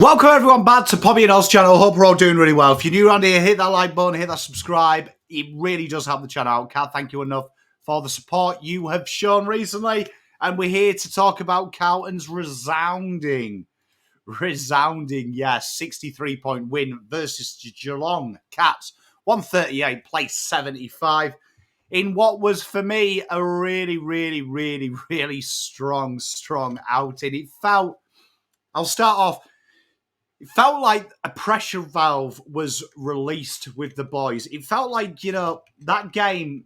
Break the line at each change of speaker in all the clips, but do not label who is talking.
Welcome everyone back to Poppy and Oz channel. Hope we're all doing really well. If you're new around here, hit that like button, hit that subscribe. It really does help the channel out. Can't thank you enough for the support you have shown recently. And we're here to talk about Carlton's resounding, 63-point win versus Geelong Cats. 138, place 75. In what was, for me, a really strong outing. It felt, I'll start off, it felt like a pressure valve was released with the boys. It felt like, that game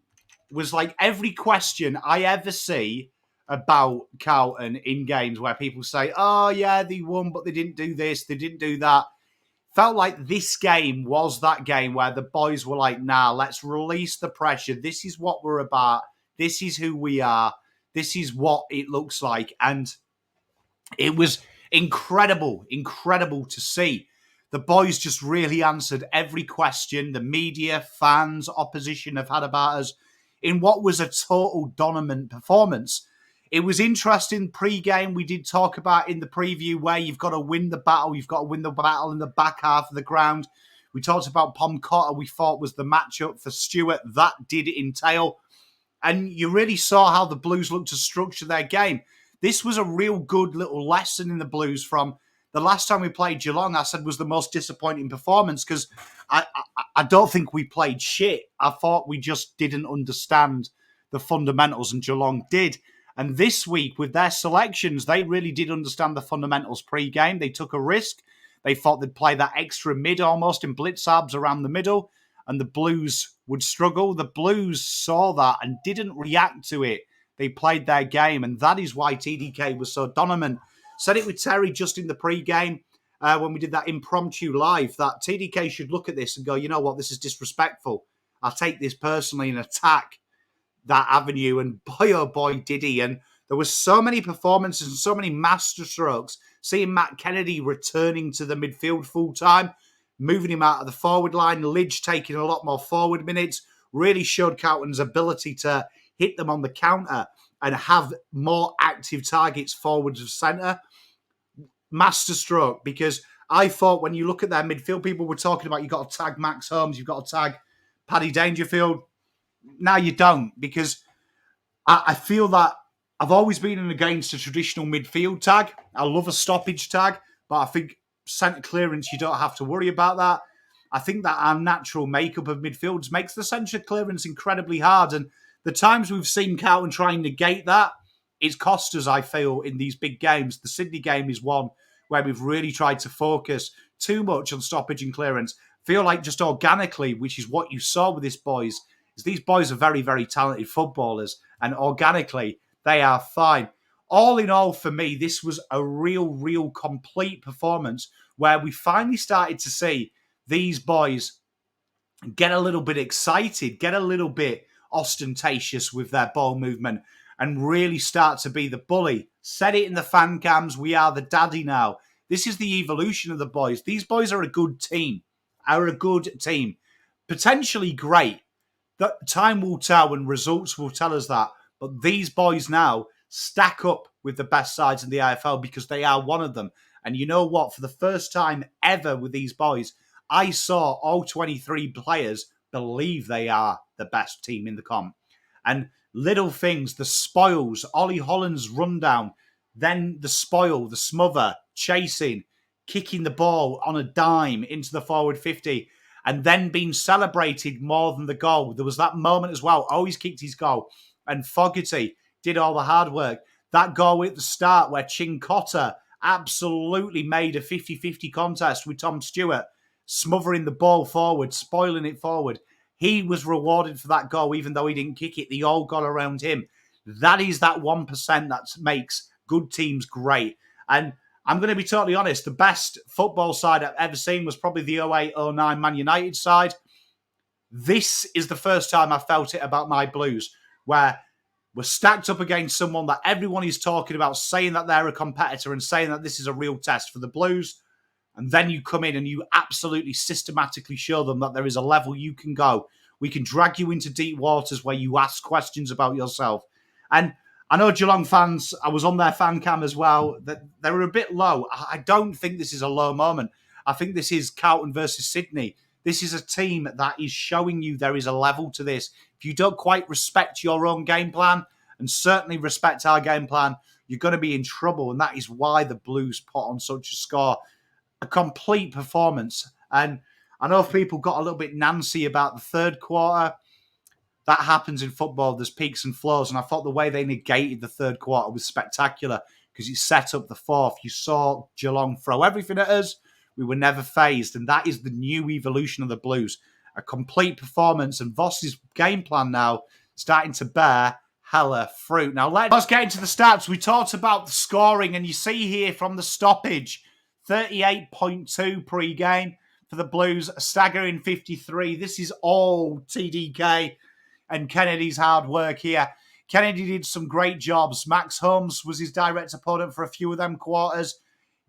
was like every question I ever see about Carlton in games where people say, oh, yeah, they won, but they didn't do this, they didn't do that. Felt like this game was that game where the boys were like, nah, let's release the pressure. This is what we're about. This is who we are. This is what it looks like. And it was incredible to see. The boys just really answered every question the media, fans, opposition have had about us in what was a total dominant performance. It was interesting pre-game. We did talk about in the preview where you've got to win the battle. You've got to win the battle in the back half of the ground. We talked about Pom Cotter, we thought was the matchup for Stewart. That did entail. And you really saw how the Blues looked to structure their game. This was a real good little lesson in the Blues from the last time we played Geelong. I said was the most disappointing performance because I don't think we played shit. I thought we just didn't understand the fundamentals, and Geelong did. And this week, with their selections, they really did understand the fundamentals pre-game. They took a risk. They thought they'd play that extra mid almost in blitzabs around the middle, and the Blues would struggle. The Blues saw that and didn't react to it. They played their game, and that is why TDK was so dominant. Said it with Terry just in the pre-game when we did that impromptu live, that TDK should look at this and go, you know what, this is disrespectful. I'll take this personally and attack that avenue. And boy, oh boy, did he. And there was so many performances and so many masterstrokes. Seeing Matt Kennedy returning to the midfield full-time, moving him out of the forward line, Lidge taking a lot more forward minutes, really showed Carlton's ability to hit them on the counter and have more active targets forwards of centre. Masterstroke, because I thought when you look at their midfield, people were talking about you've got to tag Max Holmes, you've got to tag Paddy Dangerfield. Now you don't, because I feel that I've always been against a traditional midfield tag. I love a stoppage tag, but I think centre clearance, you don't have to worry about that. I think that our natural makeup of midfields makes the centre clearance incredibly hard, and the times we've seen Carlton try and negate that, it's cost us, I feel, in these big games. The Sydney game is one where we've really tried to focus too much on stoppage and clearance. Feel like just organically, which is what you saw with these boys, is these boys are very talented footballers, and organically, they are fine. All in all, for me, this was a real complete performance where we finally started to see these boys get a little bit excited, get a little bit ostentatious with their ball movement, and really start to be the bully. Said it in the fan cams, we are the daddy now. This is the evolution of the boys. These boys are a good team. Potentially great. The time will tell and results will tell us that. But these boys now stack up with the best sides in the AFL because they are one of them. And you know what? For the first time ever with these boys, I saw all 23 players believe they are the best team in the comp. And little things, the spoils, Ollie Holland's rundown, then the spoil, the smother, chasing, kicking the ball on a dime into the forward 50, and then being celebrated more than the goal. There was that moment as well. Always kicked his goal. And Fogarty did all the hard work. That goal at the start where Chin Cotter absolutely made a 50-50 contest with Tom Stewart, smothering the ball forward, spoiling it forward. He was rewarded for that goal, even though he didn't kick it. They all got around him. That is that 1% that makes good teams great. And I'm going to be totally honest, the best football side I've ever seen was probably the 08-09 Man United side. This is the first time I felt it about my Blues, where we're stacked up against someone that everyone is talking about, saying that they're a competitor and saying that this is a real test for the Blues. And then you come in and you absolutely systematically show them that there is a level you can go. We can drag you into deep waters where you ask questions about yourself. And I know Geelong fans, I was on their fan cam as well, that they were a bit low. I don't think this is a low moment. I think this is Carlton versus Sydney. This is a team that is showing you there is a level to this. If you don't quite respect your own game plan, and certainly respect our game plan, you're going to be in trouble. And that is why the Blues put on such a score. A complete performance. And I know if people got a little bit nancy about the third quarter, that happens in football. There's peaks and flows. And I thought the way they negated the third quarter was spectacular because it set up the fourth. You saw Geelong throw everything at us. We were never phased. And that is the new evolution of the Blues. A complete performance. And Voss's game plan now starting to bear hella fruit. Now, let's get into the stats. We talked about the scoring. And you see here from the stoppage, 38.2 pre-game for the Blues. A staggering 53. This is all TDK and Kennedy's hard work here. Kennedy did some great jobs. Max Holmes was his direct opponent for a few of them quarters.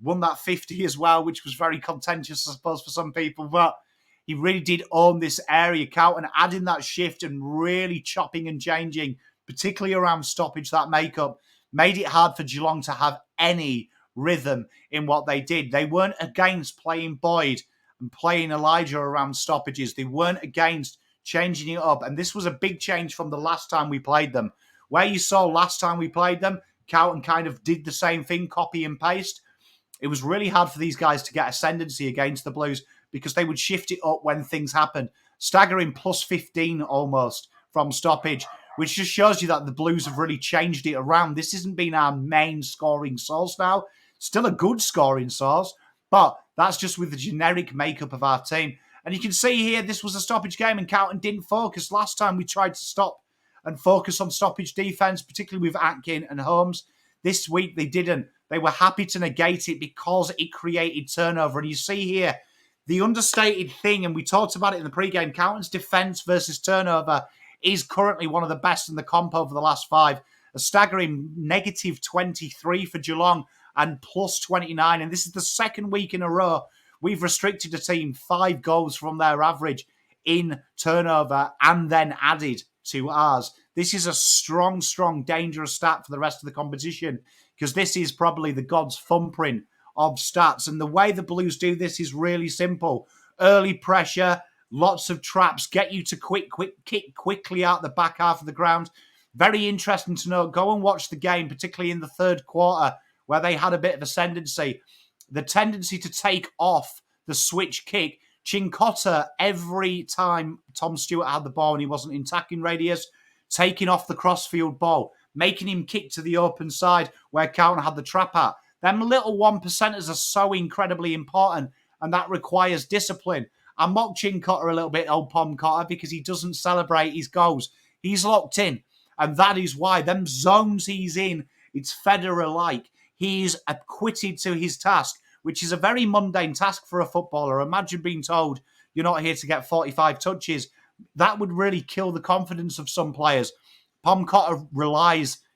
Won that 50 as well, which was very contentious, I suppose, for some people. But he really did own this area, Carlton, adding that shift and really chopping and changing, particularly around stoppage, that makeup, made it hard for Geelong to have any rhythm in what they did. They weren't against playing Boyd and playing Elijah around stoppages. They weren't against changing it up. And this was a big change from the last time we played them. Where you saw last time we played them, Carlton kind of did the same thing, copy and paste. It was really hard for these guys to get ascendancy against the Blues because they would shift it up when things happened. Staggering plus 15 almost from stoppage, which just shows you that the Blues have really changed it around. This hasn't been our main scoring source now. Still a good scoring source, but that's just with the generic makeup of our team. And you can see here, this was a stoppage game and Carlton didn't focus. Last time we tried to stop and focus on stoppage defence, particularly with Atkin and Holmes. This week they didn't. They were happy to negate it because it created turnover. And you see here, the understated thing, and we talked about it in the pre-game, Carlton's defence versus turnover is currently one of the best in the comp over the last 5. A staggering negative 23 for Geelong and plus 29. And this is the second week in a row we've restricted a team 5 goals from their average in turnover and then added to ours. This is a strong, dangerous stat for the rest of the competition because this is probably the God's thumbprint of stats. And the way the Blues do this is really simple. Early pressure, lots of traps, get you to kick quickly out the back half of the ground. Very interesting to note. Go and watch the game, particularly in the third quarter, where they had a bit of ascendancy. The tendency to take off the switch kick. Cincotta, every time Tom Stewart had the ball and he wasn't in attacking radius, taking off the crossfield ball, making him kick to the open side where Carlton had the trap at. Them little 1%ers are so incredibly important, and that requires discipline. I mock Cincotta a little bit, old Pom Cotter, because he doesn't celebrate his goals. He's locked in, and that is why. Them zones he's in, it's Federer-like. He's acquitted to his task, which is a very mundane task for a footballer. Imagine being told you're not here to get 45 touches. That would really kill the confidence of some players. Pom Cotter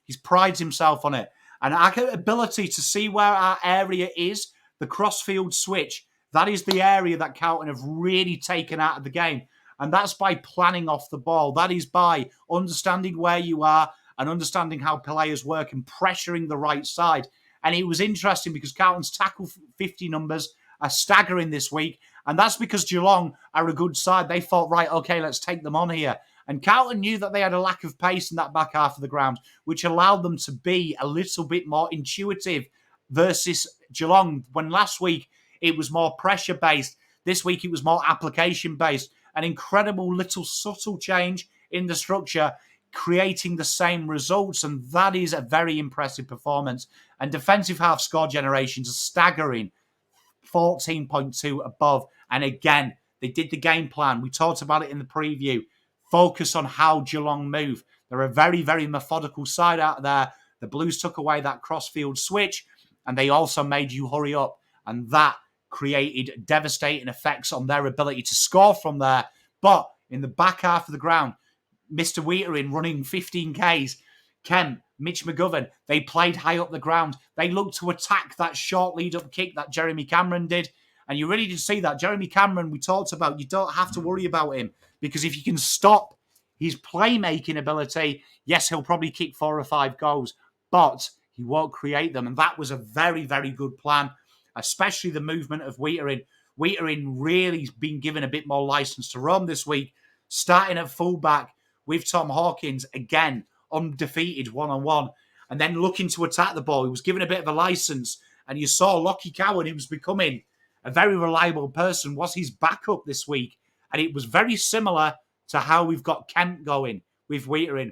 he prides himself on it. And our ability to see where our area is, the crossfield switch, that is the area that Carlton have really taken out of the game. And that's by planning off the ball. That is by understanding where you are and understanding how players work and pressuring the right side. And it was interesting because Carlton's tackle 50 numbers are staggering this week. And that's because Geelong are a good side. They thought, right, okay, let's take them on here. And Carlton knew that they had a lack of pace in that back half of the ground, which allowed them to be a little bit more intuitive versus Geelong. When last week it was more pressure-based, this week it was more application-based. An incredible little subtle change in the structure, creating the same results, and that is a very impressive performance. And defensive half score generations are staggering, 14.2 above. And again, they did the game plan. We talked about it in the preview. Focus on how Geelong move. They're a very, very methodical side out there. The Blues took away that crossfield switch, and they also made you hurry up. And that created devastating effects on their ability to score from there. But in the back half of the ground, Mr. Whittaker running 15 Ks, Kemp, Mitch McGovern, they played high up the ground. They looked to attack that short lead-up kick that Jeremy Cameron did. And you really did see that. Jeremy Cameron, we talked about, you don't have to worry about him because if you can stop his playmaking ability, yes, he'll probably kick 4 or 5 goals, but he won't create them. And that was a very, very good plan, especially the movement of Whittaker. Whittaker really been given a bit more license to roam this week, starting at fullback with Tom Hawkins, again, undefeated one-on-one, and then looking to attack the ball. He was given a bit of a license, and you saw Lockie Cowan, who was becoming a very reliable person, was his backup this week. And it was very similar to how we've got Kemp going with Whittaker.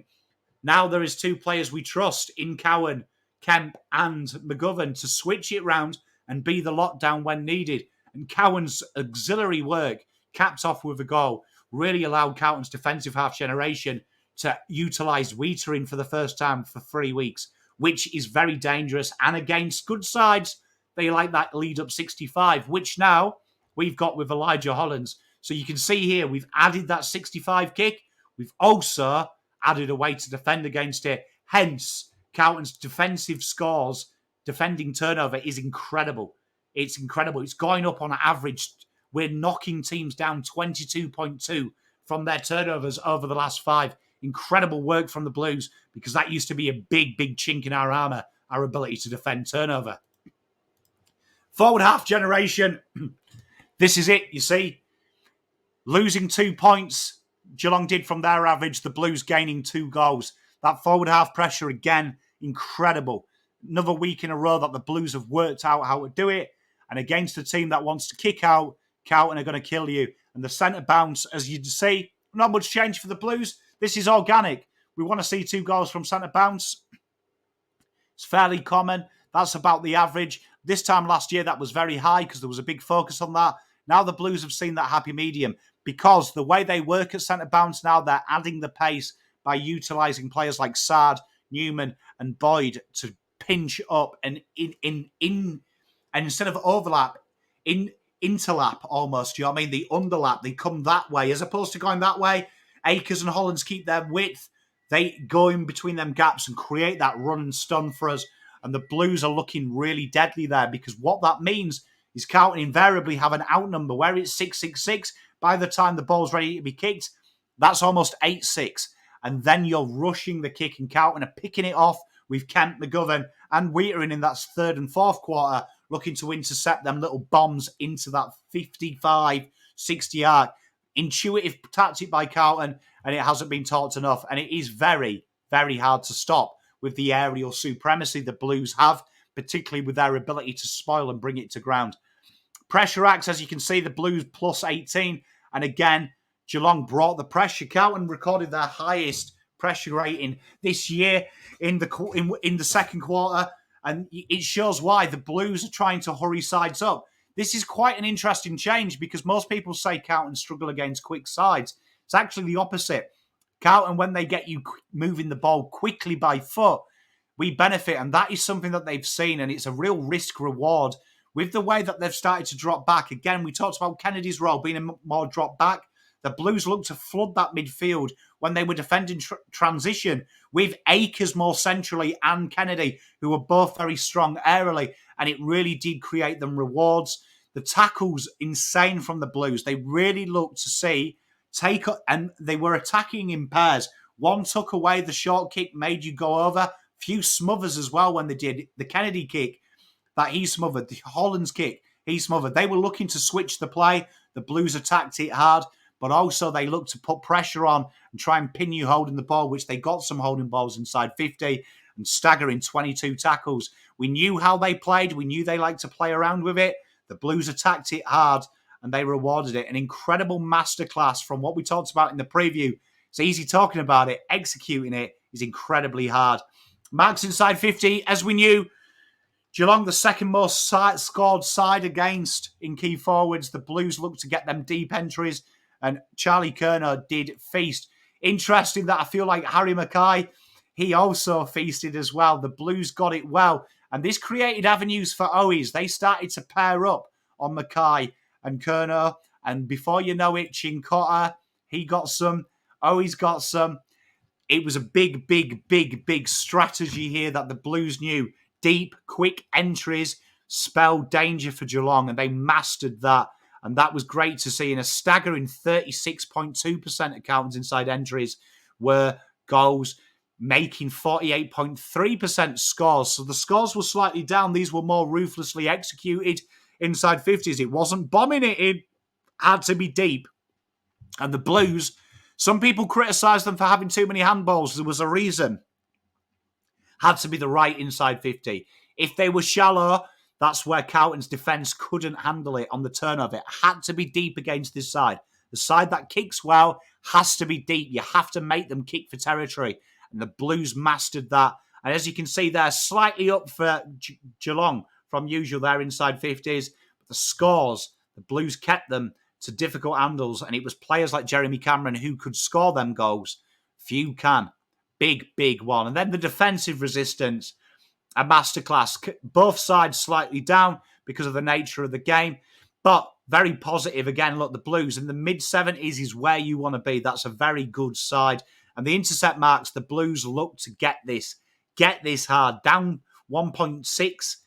Now there is 2 players we trust in Cowan, Kemp and McGovern to switch it round and be the lockdown when needed. And Cowan's auxiliary work, capped off with a goal, really allowed Carlton's defensive half generation to utilise Whittaker for the first time for 3 weeks, which is very dangerous. And against good sides, they like that lead-up 65, which now we've got with Elijah Hollands. So you can see here, we've added that 65 kick. We've also added a way to defend against it. Hence, Carlton's defensive scores, defending turnover is incredible. It's incredible. It's going up on average. We're knocking teams down 22.2 from their turnovers over the last 5. Incredible work from the Blues, because that used to be a big, big chink in our armour, our ability to defend turnover. Forward half generation. This is it, you see. Losing 2 points, Geelong did from their average, the Blues gaining 2 goals. That forward half pressure, again, incredible. Another week in a row that the Blues have worked out how to do it. And against a team that wants to kick out, Carlton are going to kill you. And the centre bounce, as you see, not much change for the Blues. This is organic. We want to see 2 goals from centre bounce. It's fairly common. That's about the average. This time last year, that was very high because there was a big focus on that. Now the Blues have seen that happy medium, because the way they work at centre bounce now, they're adding the pace by utilising players like Sard, Newman and Boyd to pinch up and and instead of overlap, interlap almost, you know what I mean? The underlap, they come that way as opposed to going that way. Akers and Hollands keep their width. They go in between them gaps and create that run and stun for us. And the Blues are looking really deadly there, because what that means is Carlton invariably have an outnumber where it's 6-6-6. By the time the ball's ready to be kicked, that's almost 8-6. And then you're rushing the kick, and Carlton are picking it off with Kemp, McGovern and Whittaker in that 3rd and 4th quarter, looking to intercept them little bombs into that 55, 60 arc. Intuitive tactic by Carlton, and it hasn't been taught enough. And it is very, very hard to stop with the aerial supremacy the Blues have, particularly with their ability to spoil and bring it to ground. Pressure acts, as you can see, the Blues plus 18. And again, Geelong brought the pressure. Carlton recorded their highest pressure rating this year in the second quarter. And it shows why the Blues are trying to hurry sides up. This is quite an interesting change, because most people say Carlton struggle against quick sides. It's actually the opposite. Carlton, when they get you moving the ball quickly by foot, we benefit. And that is something that they've seen. And it's a real risk reward with the way that they've started to drop back. Again, we talked about Kennedy's role being a more drop back. The Blues looked to flood that midfield when they were defending transition with Akers more centrally and Kennedy, who were both very strong aerially, and it really did create them rewards. The tackles, insane from the Blues. They really looked to and they were attacking in pairs. One took away the short kick, made you go over. Few smothers as well when they did. The Kennedy kick that he smothered, the Hollands kick he smothered. They were looking to switch the play. The Blues attacked it hard, but also they looked to put pressure on and try and pin you holding the ball, which they got some holding balls inside 50 and staggering 22 tackles. We knew how they played. We knew they liked to play around with it. The Blues attacked it hard and they rewarded it. An incredible masterclass from what we talked about in the preview. It's easy talking about it. Executing it is incredibly hard. Marks inside 50, as we knew. Geelong, the second most scored side against in key forwards. The Blues looked to get them deep entries, and Charlie Curnow did feast. Interesting that I feel like Harry Mackay, he also feasted as well. The Blues got it well, and this created avenues for Owies. They started to pair up on Mackay and Curnow, and before you know it, Chincotta, he got some, Owies got some. It was a big, big, big, big strategy here that the Blues knew. Deep, quick entries spelled danger for Geelong, and they mastered that. And that was great to see in a staggering 36.2% of Carlton's inside entries. were goals, making 48.3% scores. So the scores were slightly down. These were more ruthlessly executed inside 50s. It wasn't bombing it. It had to be deep. And the Blues, some people criticised them for having too many handballs. There was a reason. Had to be the right inside 50. If they were shallow, that's where Carlton's defence couldn't handle it on the turnover. It had to be deep against this side. The side that kicks well has to be deep. You have to make them kick for territory. And the Blues mastered that. And as you can see, they're slightly up for Geelong from usual. They're inside 50s. But the scores, the Blues kept them to difficult handles. And it was players like Jeremy Cameron who could score them goals. Few can. Big, big one. And then the defensive resistance, a masterclass. Both sides slightly down because of the nature of the game. But very positive. Again, look, the Blues in the mid-70s is where you want to be. That's a very good side. And the intercept marks, the Blues look to get this hard. Down 1.6.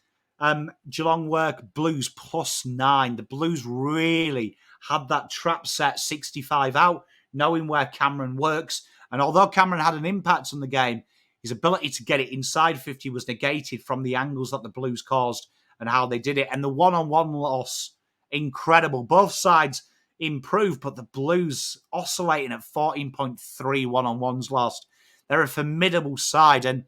Geelong work, Blues +9. The Blues really had that trap set 65 out, knowing where Cameron works. And although Cameron had an impact on the game, his ability to get it inside 50 was negated from the angles that the Blues caused and how they did it. And the one-on-one loss, incredible. Both sides improved, but the Blues oscillating at 14.3 one-on-ones lost. They're a formidable side. And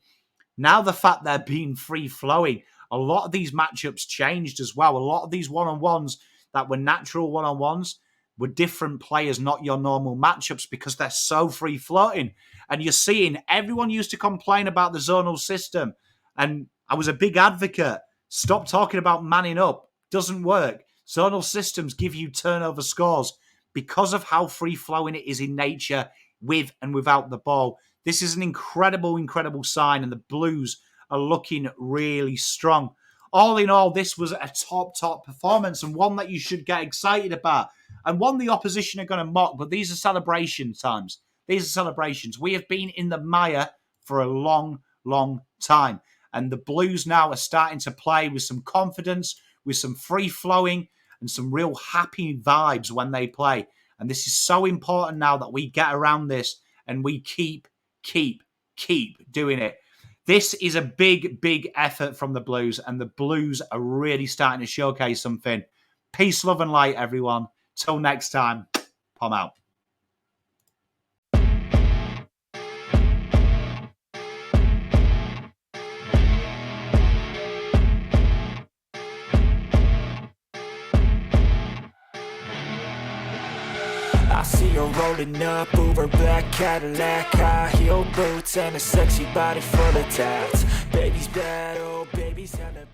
now the fact they're being free-flowing, a lot of these matchups changed as well. A lot of these one-on-ones that were natural one-on-ones were different players, not your normal matchups, because they're so free-floating. And you're seeing everyone used to complain about the zonal system. And I was a big advocate. Stop talking about manning up. Doesn't work. Zonal systems give you turnover scores because of how free-flowing it is in nature with and without the ball. This is an incredible, incredible sign, and the Blues are looking really strong. All in all, this was a top performance and one that you should get excited about and one the opposition are going to mock, but these are celebration times. These are celebrations. We have been in the mire for a long, long time, and the Blues now are starting to play with some confidence, with some free-flowing and some real happy vibes when they play. And this is so important now that we get around this and we keep doing it. This is a big, big effort from the Blues, and the Blues are really starting to showcase something. Peace, love, and light, everyone. Till next time, Pom out.
I see her rolling up, Uber black Cadillac, high heel boots and a sexy body full of tats. Baby's bad, oh baby's hella